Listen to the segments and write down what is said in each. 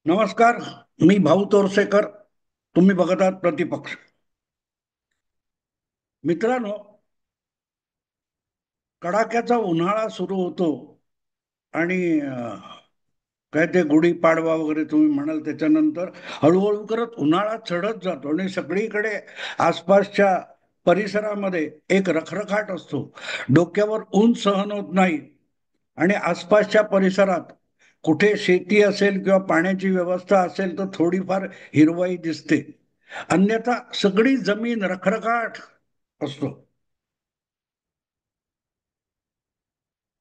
नमस्कार. मी भाऊ तोरसेकर. तुम्ही बघत आहात प्रतिपक्ष. मित्रांनो, कडाक्याचा उन्हाळा सुरू होतो आणि काय ते गुढीपाडवा वगैरे तुम्ही म्हणाल त्याच्यानंतर हळूहळू करत उन्हाळा चढत जातो आणि सगळीकडे आसपासच्या परिसरामध्ये एक रखरखाट असतो. डोक्यावर ऊन सहन होत नाही आणि आसपासच्या परिसरात कुठे शेती असेल किंवा पाण्याची व्यवस्था असेल तर थोडीफार हिरवाई दिसते. अन्यथा सगळी जमीन रखरखाट असतो.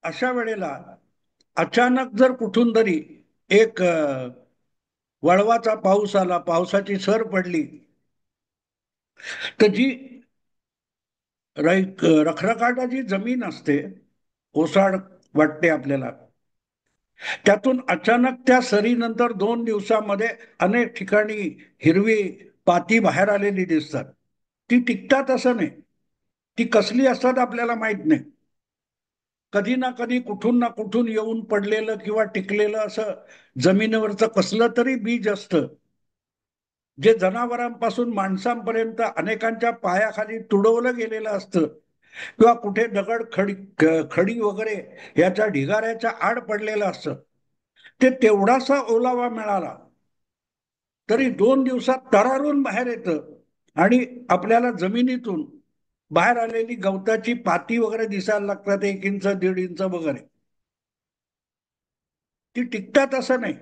अशा वेळेला अचानक जर कुठून तरी एक वळवाचा पाऊस आला, पावसाची सर पडली, तर जी रखरखाटाची जमीन असते, ओसाड वाटते आपल्याला, त्यातून अचानक त्या सरीनंतर 2 दिवसामध्ये अनेक ठिकाणी हिरवी पाती बाहेर आलेली दिसतात. ती टिकतात असं नाही. ती कसली असतात आपल्याला माहित नाही. कधी ना कधी कुठून ना कुठून येऊन पडलेलं किंवा टिकलेलं असं जमिनीवरचं कसलं तरी बीज असतं, जे जनावरांपासून माणसांपर्यंत अनेकांच्या पायाखाली तुडवलं गेलेलं असतं किंवा कुठे दगड खडी वगैरे याच्या ढिगाऱ्याच्या आड पडलेलं असतं. ते तेवढासा ओलावा मिळाला तरी 2 दिवसात तरारून बाहेर येतं आणि आपल्याला जमिनीतून बाहेर आलेली गवताची पाती वगैरे दिसायला लागतात, 1 इंच 1.5 इंच वगैरे. ती टिकतात असं नाही.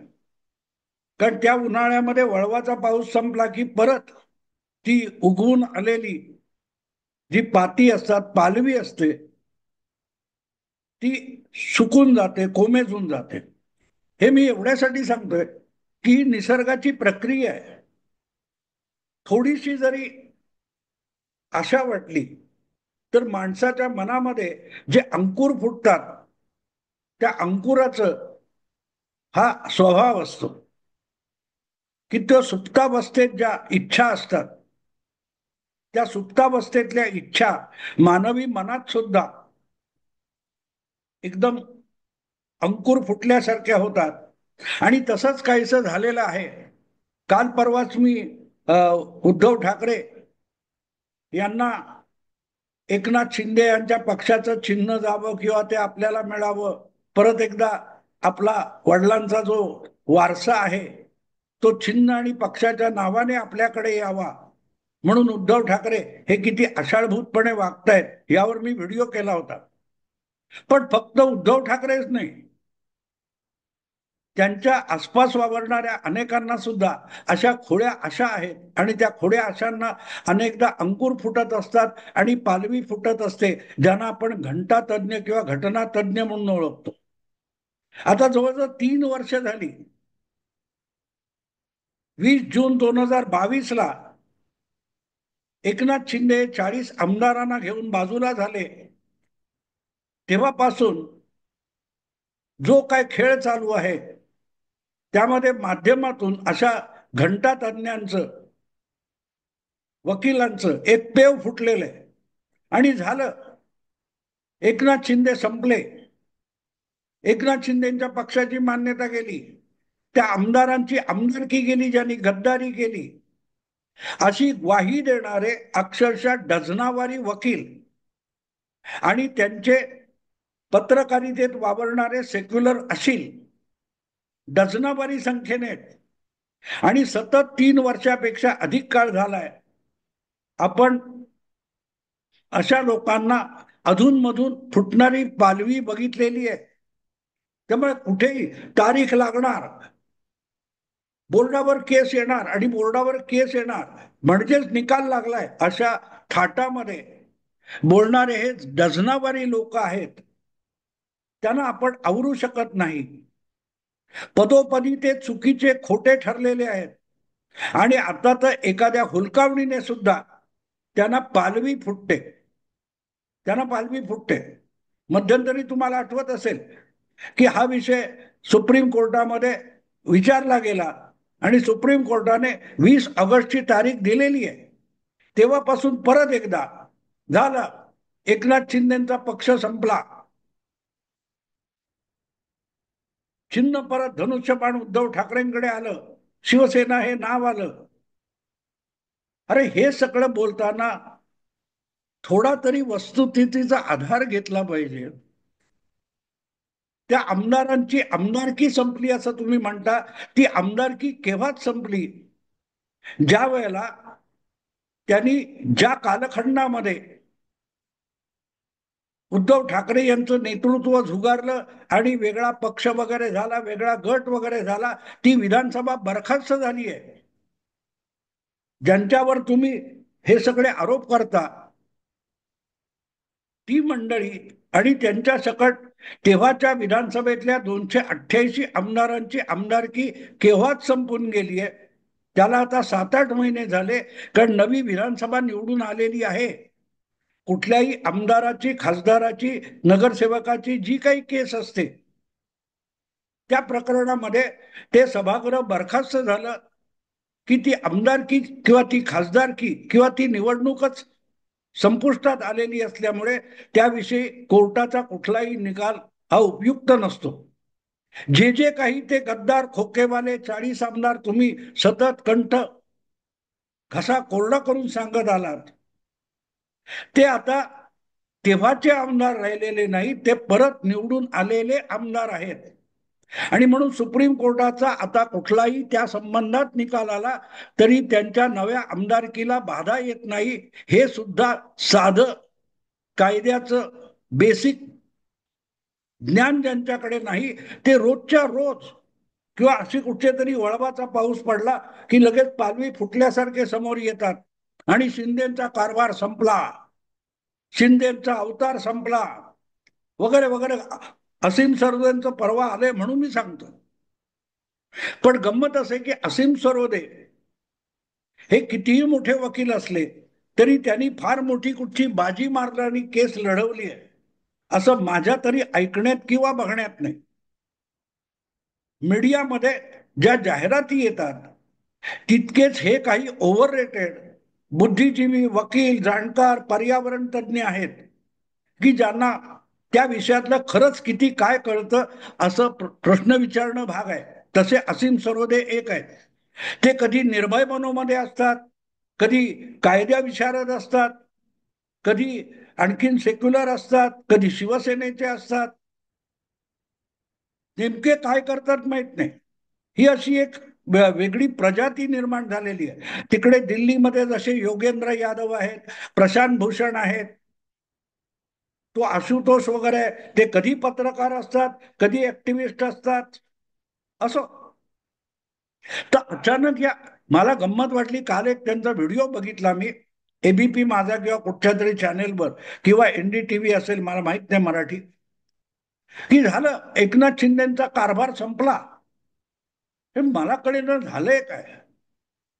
कारण त्या उन्हाळ्यामध्ये वळवाचा पाऊस संपला की परत ती उगवून आलेली जी पाती असतात, पालवी असते, ती सुकून जाते, कोमेजून जाते. हे मी एवढ्यासाठी सांगतोय की निसर्गाची प्रक्रिया आहे. थोडीशी जरी आशा वाटली तर माणसाच्या मनामध्ये जे अंकुर फुटतात, त्या अंकुराचं हा स्वभाव असतो की तो सुप्तावस्थेत ज्या इच्छा असतात, त्या सुप्तावस्थेतल्या इच्छा मानवी मनात सुद्धा एकदम अंकुर फुटल्यासारख्या होतात. आणि तसंच काहीसं झालेलं आहे. काल परवाच मी उद्धव ठाकरे यांना एकनाथ शिंदे यांच्या पक्षाचं चिन्ह जावं किंवा ते आपल्याला मिळावं, परत एकदा आपला वडिलांचा जो वारसा आहे तो चिन्ह आणि पक्षाच्या नावाने आपल्याकडे यावा, म्हणून उद्धव ठाकरे हे किती आषाढभूतपणे वागतायत यावर मी व्हिडिओ केला होता. पण फक्त उद्धव ठाकरेच नाही, त्यांच्या आसपास वावरणाऱ्या अनेकांना सुद्धा अशा खोड्या आशा आहेत आणि त्या खोड्या आशांना अनेकदा अंकुर फुटत असतात आणि पालवी फुटत असते, ज्यांना आपण घंटा तज्ञ किंवा घटना तज्ञ म्हणून ओळखतो. आता जवळजवळ 3 वर्ष झाली. 20 जून 2022 ला एकनाथ शिंदे 40 आमदारांना घेऊन बाजूला झाले. तेव्हापासून जो काय खेळ चालू आहे त्यामध्ये माध्यमातून अशा घंटा तज्ञांचं, वकिलांचं एक पेव फुटलेलं आहे. आणि झालं, एकनाथ शिंदे संपले, एकनाथ शिंदेच्या पक्षाची मान्यता गेली, त्या आमदारांची आमदारकी गेली ज्यांनी गद्दारी केली, अशी ग्वाही देणारे अक्षरशः डझनावारी वकील आणि त्यांचे पत्रकारितेत वावरणारे सेक्युलर असील डझनावारी संख्येने आहेत. आणि सतत 3 वर्षापेक्षा अधिक काळ झालाय आपण अशा लोकांना अधूनमधून फुटणारी पालवी बघितलेली आहे. त्यामुळे कुठेही तारीख लागणार, बोर्डावर केस येणार आणि बोर्डावर केस येणार म्हणजेच निकाल लागलाय, अशा थाटामध्ये बोलणारे हे डझनावारी लोक आहेत. त्यांना आपण आवरू शकत नाही. पदोपदी ते चुकीचे खोटे ठरलेले आहेत. आणि आता तर एखाद्या हुलकावणीने सुद्धा त्यांना पालवी फुटते, त्यांना पालवी फुटते. मध्यंतरी तुम्हाला आठवत असेल की हा विषय सुप्रीम कोर्टामध्ये विचारला गेला आणि सुप्रीम कोर्टाने 20 ऑगस्टची तारीख दिलेली आहे. तेव्हापासून परत एकदा झालं, एकनाथ शिंदेचा पक्ष संपला. चिन्ह परत धनुष्यबाण उद्धव ठाकरेंकडे आलं, शिवसेना हे नाव आलं. अरे हे सगळं बोलताना थोडा तरी वस्तुस्थितीचा आधार घेतला पाहिजे. त्या आमदारांची आमदारकी संपली असं तुम्ही म्हणता, ती आमदारकी केव्हाच संपली? ज्या वेळेला त्यांनी ज्या कालखंडामध्ये उद्धव ठाकरे यांचं नेतृत्व झुगारलं आणि वेगळा पक्ष वगैरे झाला, वेगळा गट वगैरे झाला, ती विधानसभा बरखास्त झाली आहे. ज्यांच्यावर तुम्ही हे सगळे आरोप करता ती मंडळी आणि त्यांच्या सकट तेव्हाच्या विधानसभेतल्या 288 आमदारांची आमदारकी केव्हाच संपून गेली आहे. त्याला आता 7-8 महिने झाले, कारण नवी विधानसभा निवडून आलेली आहे. कुठल्याही आमदाराची, खासदाराची, नगरसेवकाची जी काही केस असते त्या प्रकरणामध्ये ते सभागृह बरखास्त झालं की ती आमदारकी किंवा ती खासदारकी किंवा ती निवडणूकच संपुष्टात आलेली असल्यामुळे त्याविषयी कोर्टाचा कुठलाही निकाल हा उपयुक्त नसतो. जे जे काही ते गद्दार खोकेवाले 40 आमदार तुम्ही सतत कंठ घसा कोरडा करून सांगत आलात, ते आता तेव्हाचे आमदार राहिलेले नाही, ते परत निवडून आलेले आमदार आहेत. आणि म्हणून सुप्रीम कोर्टाचा आता कुठलाही त्या संबंधात निकाल आला तरी त्यांच्या नव्या आमदारकीला बाधा येत नाही. हे सुद्धा साधं कायद्याचं बेसिक ज्ञान ज्यांच्याकडे नाही, ते रोजच्या रोज किंवा अशी कुठे तरी वळवाचा पाऊस पडला की लगेच पालवी फुटल्यासारखे समोर येतात आणि शिंदेचा कारभार संपला, शिंदेचा अवतार संपला वगैरे वगैरे. असीम सरोदेंचं परवा आलंय म्हणून मी सांगतो. पण गंमत असे की असीम सरोदे हे कितीही मोठे वकील असले तरी त्यांनी फार मोठी कुठची बाजी मारली केस लढवली आहे असं माझ्या तरी ऐकण्यात किंवा बघण्यात नाही. मीडियामध्ये ज्या जाहिराती येतात तितकेच हे काही ओव्हर रेटेड बुद्धिजीवी, वकील, जाणकार, पर्यावरण तज्ज्ञ आहेत की ज्यांना त्या विषयातलं खरंच किती काय कळतं असं प्रश्न विचारणं भाग आहे. तसे असीम सरोदे एक आहेत. ते कधी निर्भय मनोमध्ये असतात, कधी कायद्या विशारद असतात, कधी आणखीन सेक्युलर असतात, कधी शिवसेनेचे असतात. नेमके काय करतात माहित नाही. ही अशी एक वेगळी प्रजाती निर्माण झालेली आहे. तिकडे दिल्लीमध्ये जसे योगेंद्र यादव आहेत, प्रशांत भूषण आहेत, तो आशुतोष वगैरे, ते कधी पत्रकार असतात, कधी ऍक्टिव्हिस्ट असतात. असं तर अचानक या मला गंमत वाटली. काल एक त्यांचा व्हिडिओ बघितला मी, एबीपी माझा किंवा कुठच्या तरी चॅनेलवर किंवा एनडीटीव्ही असेल, मला माहित नाही मराठी, की झालं एकनाथ शिंदेचा कारभार संपला. हे मला कळेना झालंय काय.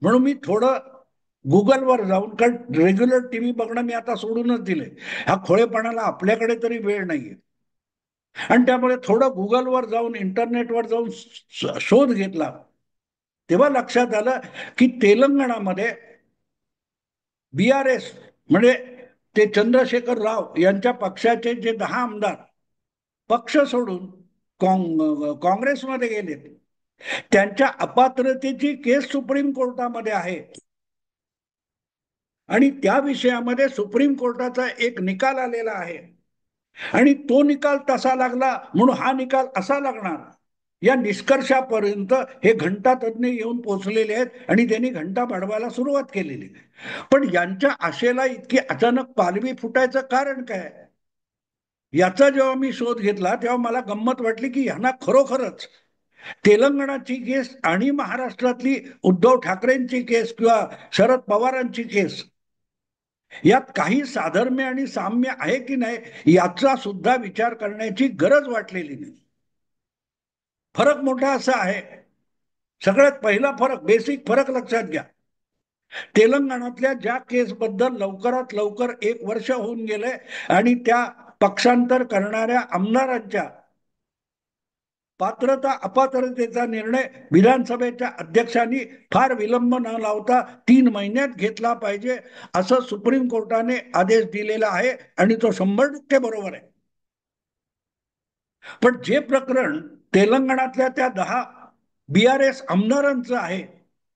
म्हणून मी थोडं गुगलवर जाऊन, कारण रेग्युलर टीव्ही बघणं मी आता सोडूनच दिले, ह्या खोळेपणाला आपल्याकडे तरी वेळ नाहीये. आणि त्यामुळे थोडं गुगलवर जाऊन, इंटरनेटवर जाऊन शोध घेतला. तेव्हा लक्षात आलं की तेलंगणामध्ये बीआरएस म्हणजे ते चंद्रशेखर राव यांच्या पक्षाचे जे 10 आमदार पक्ष सोडून काँग्रेसमध्ये गेलेत, त्यांच्या अपात्रतेची केस सुप्रीम कोर्टामध्ये आहे. आणि त्या विषयामध्ये सुप्रीम कोर्टाचा एक निकाल आलेला आहे आणि तो निकाल तसा लागला म्हणून हा निकाल असा लागणार, या निष्कर्षापर्यंत हे घंटा तज्ञ येऊन पोहोचलेले आहेत आणि त्यांनी घंटा वाढवायला सुरुवात केलेली. पण यांच्या आशेला इतकी अचानक पालवी फुटायचं कारण काय, याचा जेव्हा मी शोध घेतला तेव्हा मला गंमत वाटली की यांना खरोखरच तेलंगणाची केस आणि महाराष्ट्रातली उद्धव ठाकरेंची केस किंवा शरद पवारांची केस यात काही साधर्म्य आणि साम्य आहे की नाही याचा सुद्धा विचार करण्याची गरज वाटलेली नाही. फरक मोठा असा आहे. सगळ्यात पहिला फरक, बेसिक फरक लक्षात घ्या. तेलंगणातल्या ज्या केसबद्दल लवकरात लवकर 1 वर्ष होऊन गेले आणि त्या पक्षांतर करणाऱ्या आमदारांच्या पात्रता अपात्रतेचा निर्णय विधानसभेच्या अध्यक्षांनी फार विलंब न लावता 3 महिन्यात घेतला पाहिजे असं सुप्रीम कोर्टाने आदेश दिलेला आहे आणि तो 100% बरोबर आहे. पण जे प्रकरण तेलंगणातल्या त्या 10 BRS आमदारांचं आहे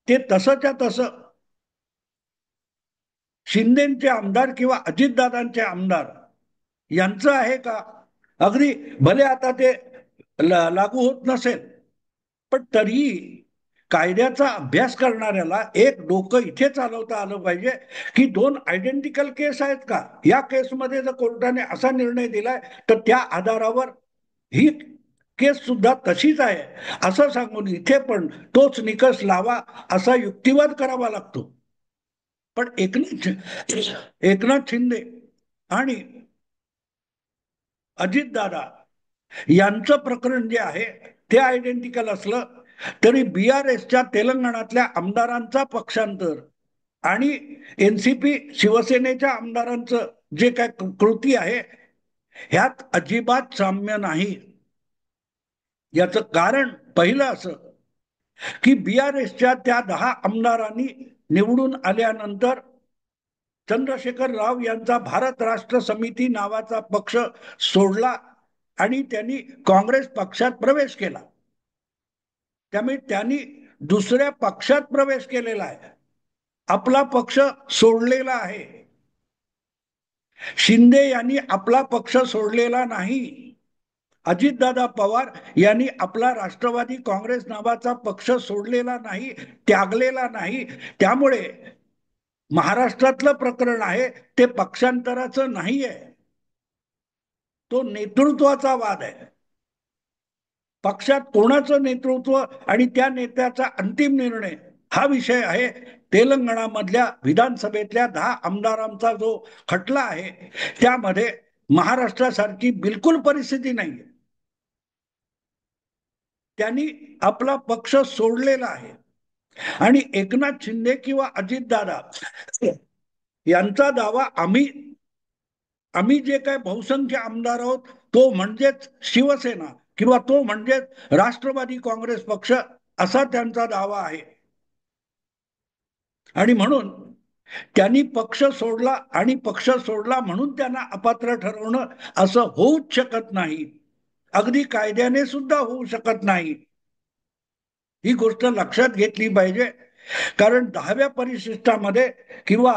ते तसंच्या तसं शिंदेचे आमदार किंवा अजितदादांचे आमदार यांचं आहे का? अगदी भले आता ते लागू होत नसेल, पण तरीही कायद्याचा अभ्यास करणाऱ्याला एक डोकं इथे चालवता आलं पाहिजे की 2 आयडेंटिकल केस आहेत का, या केसमध्ये जर कोर्टाने असा निर्णय दिलाय तर त्या आधारावर ही केस सुद्धा तशीच आहे असं सांगून इथे पण तोच निकष लावा असा युक्तिवाद करावा लागतो. पण एकनाथ शिंदे आणि अजितदादा यांचं प्रकरण जे आहे ते आयडेंटिकल असलं तरी BRSच्या तेलंगणातल्या आमदारांचा पक्षांतर आणि NCP शिवसेनेच्या आमदारांचं जे काय कृती आहे ह्यात अजिबात साम्य नाही. याचं कारण पहिलं असं की BRSच्या त्या 10 आमदारांनी निवडून आल्यानंतर चंद्रशेखर राव यांचा भारत राष्ट्र समिती नावाचा पक्ष सोडला आणि त्यांनी काँग्रेस पक्षात प्रवेश केला. त्यामुळे त्यांनी दुसऱ्या पक्षात प्रवेश केलेला आहे, आपला पक्ष सोडलेला आहे. शिंदे यांनी आपला पक्ष सोडलेला नाही. अजितदादा पवार यांनी आपला राष्ट्रवादी काँग्रेस नावाचा पक्ष सोडलेला नाही, त्यागलेला नाही. त्यामुळे महाराष्ट्रातलं प्रकरण आहे ते पक्षांतराचं नाही आहे, तो नेतृत्वाचा वाद आहे. पक्षात कोणाचं नेतृत्व आणि त्या नेत्याचा अंतिम निर्णय हा विषय आहे. तेलंगणामधल्या विधानसभेतल्या 10 आमदारांचा जो खटला आहे त्यामध्ये महाराष्ट्रासारखी बिलकुल परिस्थिती नाही. त्यांनी आपला पक्ष सोडलेला आहे आणि एकनाथ शिंदे किंवा अजितदादा यांचा दावा आम्ही जे काय बहुसंख्य आमदार आहोत तो म्हणजेच शिवसेना किंवा तो म्हणजेच राष्ट्रवादी काँग्रेस पक्ष असा त्यांचा दावा आहे. आणि म्हणून त्यांनी पक्ष सोडला आणि पक्ष सोडला म्हणून त्यांना अपात्र ठरवणं असं होऊच शकत नाही, अगदी कायद्याने सुद्धा होऊ शकत नाही. ही गोष्ट लक्षात घेतली पाहिजे. कारण 10व्या परिशिष्टामध्ये किंवा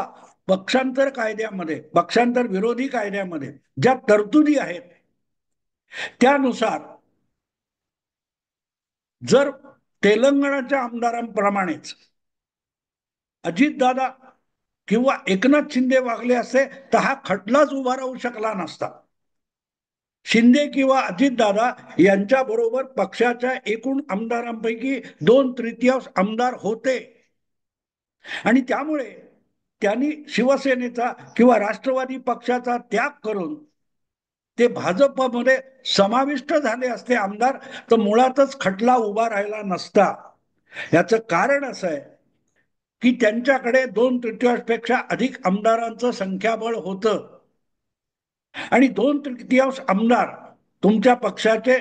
पक्षांतर कायद्यामध्ये, पक्षांतर विरोधी कायद्यामध्ये ज्या तरतुदी आहेत त्यानुसार जर तेलंगणाच्या आमदारांप्रमाणेच अजितदादा किंवा एकनाथ शिंदे वागले असते तर हा खटलाच उभा राहू शकला नसता. शिंदे किंवा अजितदादा यांच्या बरोबर पक्षाच्या एकूण आमदारांपैकी 2/3 आमदार होते आणि त्यामुळे त्यांनी शिवसेनेचा किंवा राष्ट्रवादी पक्षाचा त्याग करून ते भाजपमध्ये समाविष्ट झाले असते आमदार तर मुळातच खटला उभा राहिला नसता. याचं कारण असं आहे की त्यांच्याकडे 2/3 पेक्षा अधिक आमदारांचं संख्याबळ होतं आणि 2/3 आमदार तुमच्या पक्षाचे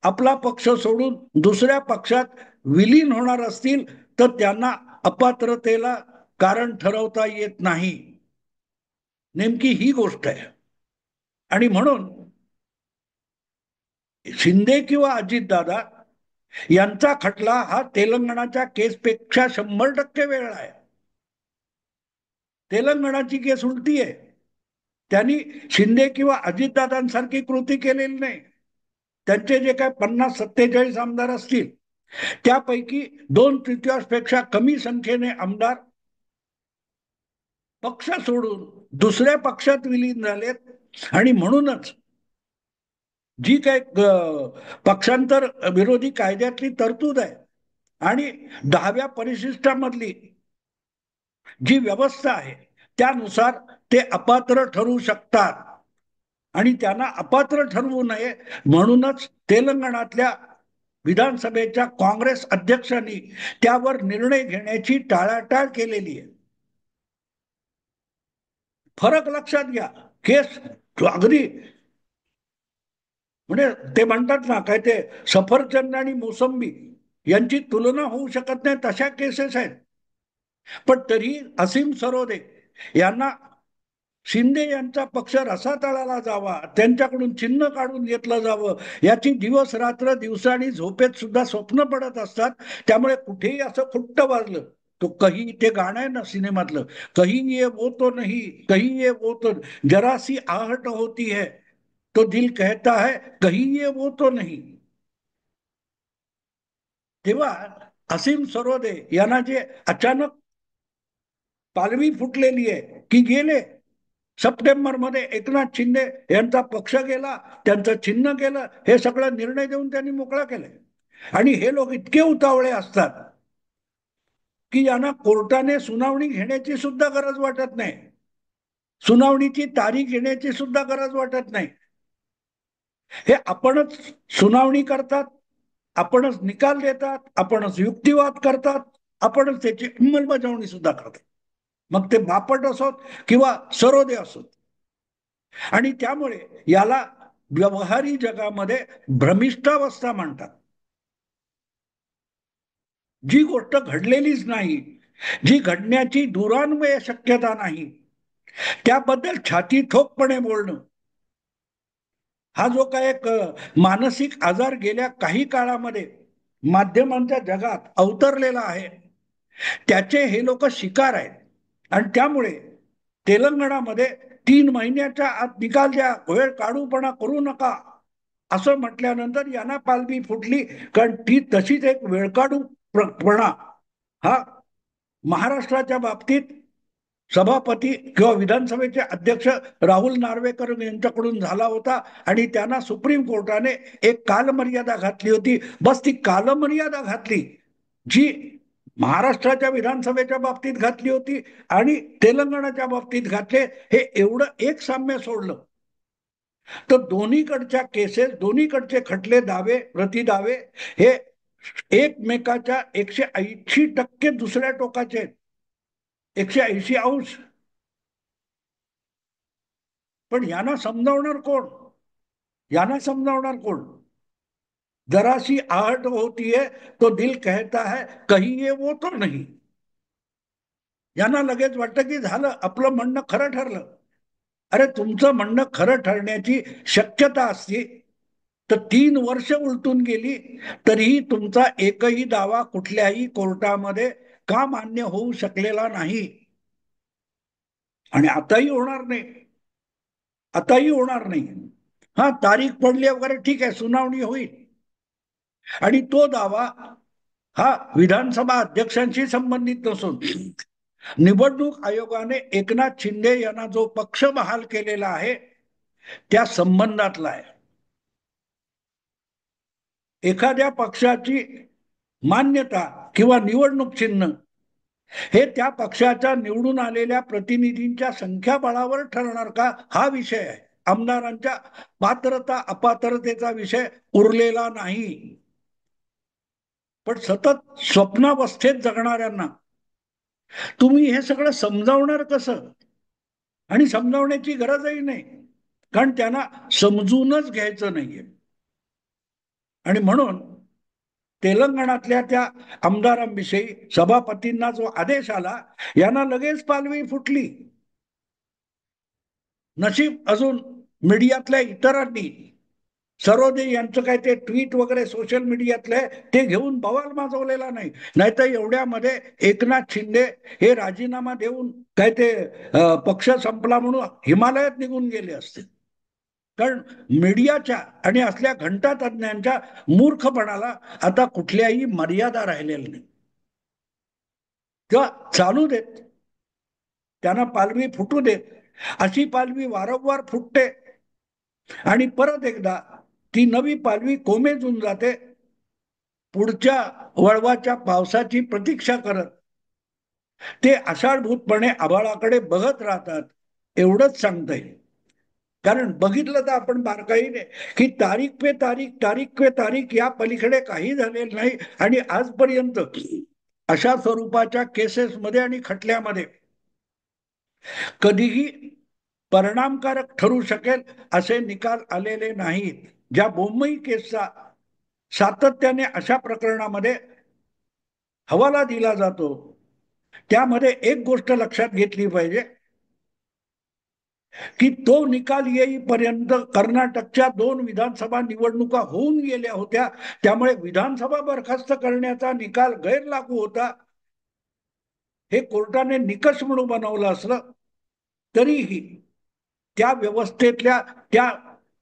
आपला पक्ष सोडून दुसऱ्या पक्षात विलीन होणार असतील तर त्यांना अपात्रतेला कारण ठरवता येत नाही. नेमकी ही गोष्ट आहे. आणि म्हणून शिंदे किंवा अजितदादा यांचा खटला हा तेलंगणाच्या केसपेक्षा 100% वेगळा आहे. तेलंगणाची केस उलटी आहे. त्यांनी शिंदे किंवा अजितदादांसारखी कृती केलेली नाही. त्यांचे जे काय 50-47 आमदार असतील त्यापैकी 2/3 पेक्षा कमी संख्येने आमदार पक्ष सोडून दुसऱ्या पक्षात विलीन झालेत आणि म्हणूनच जी काय पक्षांतर विरोधी कायद्यातली तरतूद आहे आणि 10व्या परिशिष्टामधली जी व्यवस्था आहे त्यानुसार ते अपात्र ठरू शकतात आणि त्यांना अपात्र ठरवू नये म्हणूनच तेलंगणातल्या विधानसभेच्या काँग्रेस अध्यक्षांनी त्यावर निर्णय घेण्याची टाळाटाळ केलेली आहे. फरक लक्षात घ्या. केस अगदी म्हणजे ते म्हणतात ना काय ते सफरचंद आणि मोसंबी यांची तुलना होऊ शकत नाही तशा केसेस आहेत. पण तरी असीम सरोदे यांना शिंदे यांचा पक्ष रसातळाला जावा, त्यांच्याकडून चिन्ह काढून घेतलं जावं, याची दिवस रात्र दिवसा आणि झोपेत सुद्धा स्वप्न पडत असतात. त्यामुळे कुठेही असं खुट्ट वाजलं, तो कही, ते गाणं आहे ना सिनेमातलं, कही ये वो तो नहीं, कही ये वो तो, जरा सी आहट होती है तो दिल कहता है कही ये वो तो नहीं. तेव्हा असीम सरोदे यांना जे अचानक पालवी फुटलेली आहे की गेले सप्टेंबर मध्ये, एकनाथ शिंदे यांचा पक्ष गेला, त्यांचं चिन्ह गेलं, हे सगळं निर्णय देऊन त्यांनी मोकळा केलाय. आणि हे लोक इतके उतावळे असतात की यांना कोर्टाने सुनावणी घेण्याची सुद्धा गरज वाटत नाही, सुनावणीची तारीख घेण्याची सुद्धा गरज वाटत नाही. हे आपणच सुनावणी करतात, आपणच निकाल देतात, आपणच युक्तिवाद करतात, आपणच त्याची अंमलबजावणी सुद्धा करतात, मग ते बापट असोत किंवा सरोदे असोत. आणि त्यामुळे याला व्यवहारी जगामध्ये भ्रमिष्ठावस्था म्हणतात. जी गोष्ट घडलेलीच नाही, जी घडण्याची दुरान्वय शक्यता नाही, त्याबद्दल छाती ठोकपणे बोलणं, हा जो काय एक मानसिक आजार गेल्या काही काळामध्ये माध्यमांच्या जगात अवतरलेला आहे, त्याचे हे लोक शिकार आहेत. आणि त्यामुळे तेलंगणामध्ये 3 महिन्याच्या आत निकाल द्या, वेळ काढूपणा करू नका, असं म्हटल्यानंतर यांना पालवी फुटली. कारण ती तशीच एक वेळकाढूपणा हा महाराष्ट्राच्या बाबतीत सभापती किंवा विधानसभेचे अध्यक्ष राहुल नार्वेकर यांच्याकडून झाला होता. आणि त्यांना सुप्रीम कोर्टाने एक कालमर्यादा घातली होती. बस ती कालमर्यादा घातली जी महाराष्ट्राच्या विधानसभेच्या बाबतीत घातली होती आणि तेलंगणाच्या बाबतीत घातले. हे एवढं एक साम्य सोडलं तर दोन्हीकडच्या केसेस, दोन्हीकडचे खटले, दावे प्रतिदावे हे एकमेकाच्या 180% दुसऱ्या टोकाचे आहेत, 180 अंश. पण यांना समजावणार कोण, यांना समजावणार कोण? जरा सी आहट होती है तो दिल कहता है कहीं ये वो तो नहीं. यांना लगेच वाटतं की झालं, आपलं म्हणणं खरं ठरलं. अरे तुमचं म्हणणं खरं ठरण्याची शक्यता असती तर 3 वर्ष उलटून गेली तरीही तुमचा एकही दावा कुठल्याही कोर्टामध्ये का मान्य होऊ शकलेला नाही. आणि आताही होणार नाही, आताही होणार नाही. हा, तारीख पडली वगैरे ठीक आहे, सुनावणी होईल. आणि तो दावा हा विधानसभा अध्यक्षांशी संबंधित नसून निवडणूक आयोगाने एकनाथ शिंदे यांना जो पक्ष बहाल केलेला आहे त्या संबंधातला आहे. एखाद्या पक्षाची मान्यता किंवा निवडणूक चिन्ह हे त्या पक्षाच्या निवडून आलेल्या प्रतिनिधींच्या संख्याबळावर ठरणार का, हा विषय आहे. आमदारांच्या पात्रता अपात्रतेचा विषय उरलेला नाही. पण सतत स्वप्नावस्थेत जगणाऱ्यांना तुम्ही हे सगळं समजावणार कसं? आणि समजावण्याची गरजही नाही, कारण त्यांना समजूनच घ्यायचं नाहीये. आणि म्हणून तेलंगणातल्या त्या आमदारांविषयी सभापतींना जो आदेश आला, यांना लगेच पालवी फुटली. नशीब अजून मीडियातल्या इतरांनी सरोदे यांचं काय ते ट्विट वगैरे सोशल मीडियातले ते घेऊन बवाल माजवलेला नाही, नाहीतर एवढ्यामध्ये एकनाथ शिंदे हे राजीनामा देऊन काय ते पक्ष संपला म्हणून हिमालयात निघून गेले असते. कारण मीडियाच्या आणि असल्या घंटातज्ञांच्या मूर्खपणाला आता कुठल्याही मर्यादा राहिलेल्या नाही. तेव्हा चालू देत, त्यांना पालवी फुटू देत. अशी पालवी वारंवार फुटते आणि परत एकदा ती नवी पालवी कोमेजून जाते. पुढच्या वळवाच्या पावसाची प्रतीक्षा करत ते आषाढभूतपणे आभाळाकडे बघत राहतात, एवढंच सांगता येईल. कारण बघितलं तर आपण बारकाईने की तारीख पे तारीख, तारीख पे तारीख, या पलीकडे काही झालेलं नाही. आणि आजपर्यंत अशा स्वरूपाच्या केसेसमध्ये आणि खटल्यामध्ये कधीही परिणामकारक ठरू शकेल असे निकाल आलेले नाहीत. ज्या बोम्मई केसचा सातत्याने अशा प्रकरणामध्ये हवाला दिला जातो, त्यामध्ये एक गोष्ट लक्षात घेतली पाहिजे की तो निकाल येईपर्यंत कर्नाटकच्या 2 विधानसभा निवडणुका होऊन गेल्या होत्या, त्यामुळे विधानसभा बरखास्त करण्याचा निकाल गैरलागू होता हे कोर्टाने निकष म्हणून बनवलं असलं तरीही त्या व्यवस्थेतल्या त्या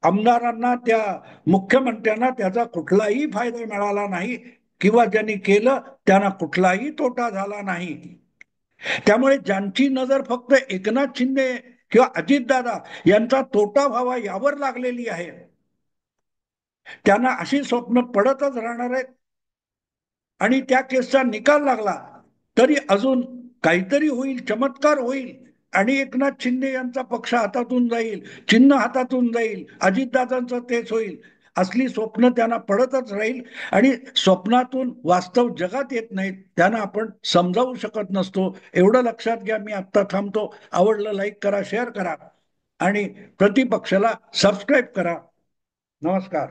आमदारांना, त्या मुख्यमंत्र्यांना त्याचा कुठलाही फायदा मिळाला नाही किंवा ज्यांनी केलं त्यांना कुठलाही तोटा झाला नाही. त्यामुळे ज्यांची नजर फक्त एकनाथ शिंदे किंवा अजितदादा यांचा तोटा व्हावा यावर लागलेली आहे, त्यांना अशी स्वप्न पडतच राहणार आहेत. आणि त्या केसचा निकाल लागला तरी अजून काहीतरी होईल, चमत्कार होईल आणि एकनाथ शिंदे यांचा पक्ष हातातून जाईल, चिन्ह हातातून जाईल, अजितदादांचं तेच होईल, असली स्वप्न त्यांना पडतच राहील. आणि स्वप्नातून वास्तव जगात येत नाहीत, त्यांना आपण समजावू शकत नसतो. एवढं लक्षात घ्या. मी आत्ता थांबतो. आवडलं लाईक करा, शेअर करा आणि प्रतिपक्षाला सबस्क्राईब करा. नमस्कार.